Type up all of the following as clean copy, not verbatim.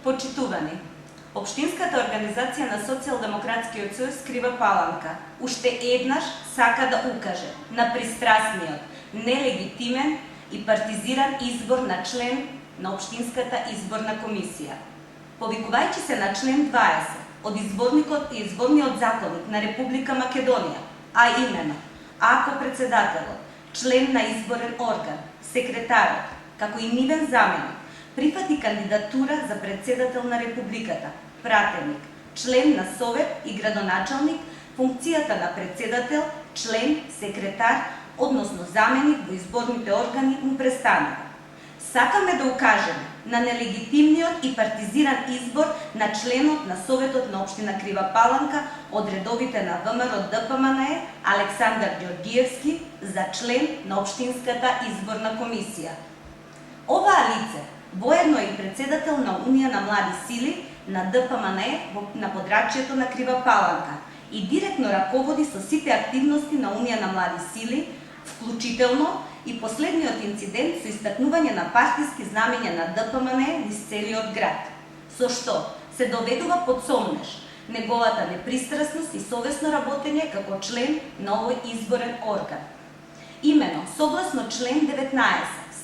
Почитувани, Општинската организација на Социјалдемократскиот сојуз Крива Паланка уште еднаш сака да укаже на пристрасниот, нелегитимен и партизиран избор на член на Општинската изборна комисија. Повикувајќи се на член 20 од Изборниот законник на Република Македонија, а именно, ако председателот, член на изборен орган, секретарот, како и нивен заменик, прифати кандидатура за председател на Републиката, пратеник, член на совет и градоначалник, функцијата на председател, член, секретар, односно заменик во изборните органи му престанува. Сакаме да укажеме на нелегитимниот и партизиран избор на членот на Советот на Општина Крива Паланка од редовите на ВМРО ДПМНЕ Александар Ѓорѓиевски за член на Општинската изборна комисија. Оваа лице воедно и председател на Унија на млади сили на ДПМНЕ на подрачјето на Крива Паланка и директно раководи со сите активности на Унија на млади сили, вклучително и последниот инцидент со истакнување на партиски знамења на ДПМНЕ низ целиот град, со што се доведува под сомнеж неговата непристрасност и совесно работење како член на овој изборен орган. Имено, согласно член 19,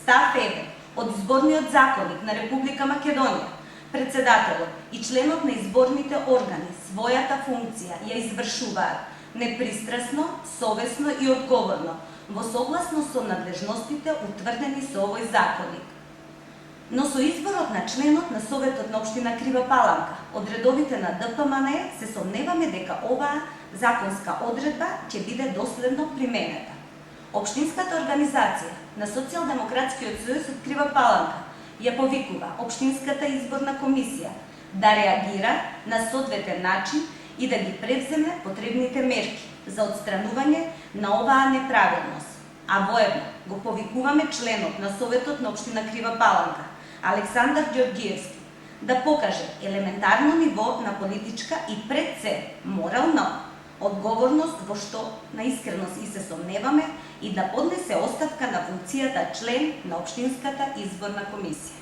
став 1 од Изборниот законник на Република Македонија, председателот и членот на изборните органи својата функција ја извршуваат непристрасно, совесно и одговорно, во согласно со надлежностите утврдени со овој законник. Но со изборот на членот на Советот на Општина Крива Паланка од редовите на ДПМНЕ се сомневаме дека оваа законска одредба ќе биде доследно применета. Општинската организација на Социјалдемократскиот сојуз од Крива Паланка ја повикува Општинската изборна комисија да реагира на соодветен начин и да ги превземе потребните мерки за отстранување на оваа неправилност, а воедно го повикуваме членот на Советот на Општина Крива Паланка, Александар Ѓорѓиевски, да покаже елементарно ниво на политичка и пред се морална одговорност во што на искреност и се сомневаме и да поднесе оставка на функцијата член на Општинската изборна комисија.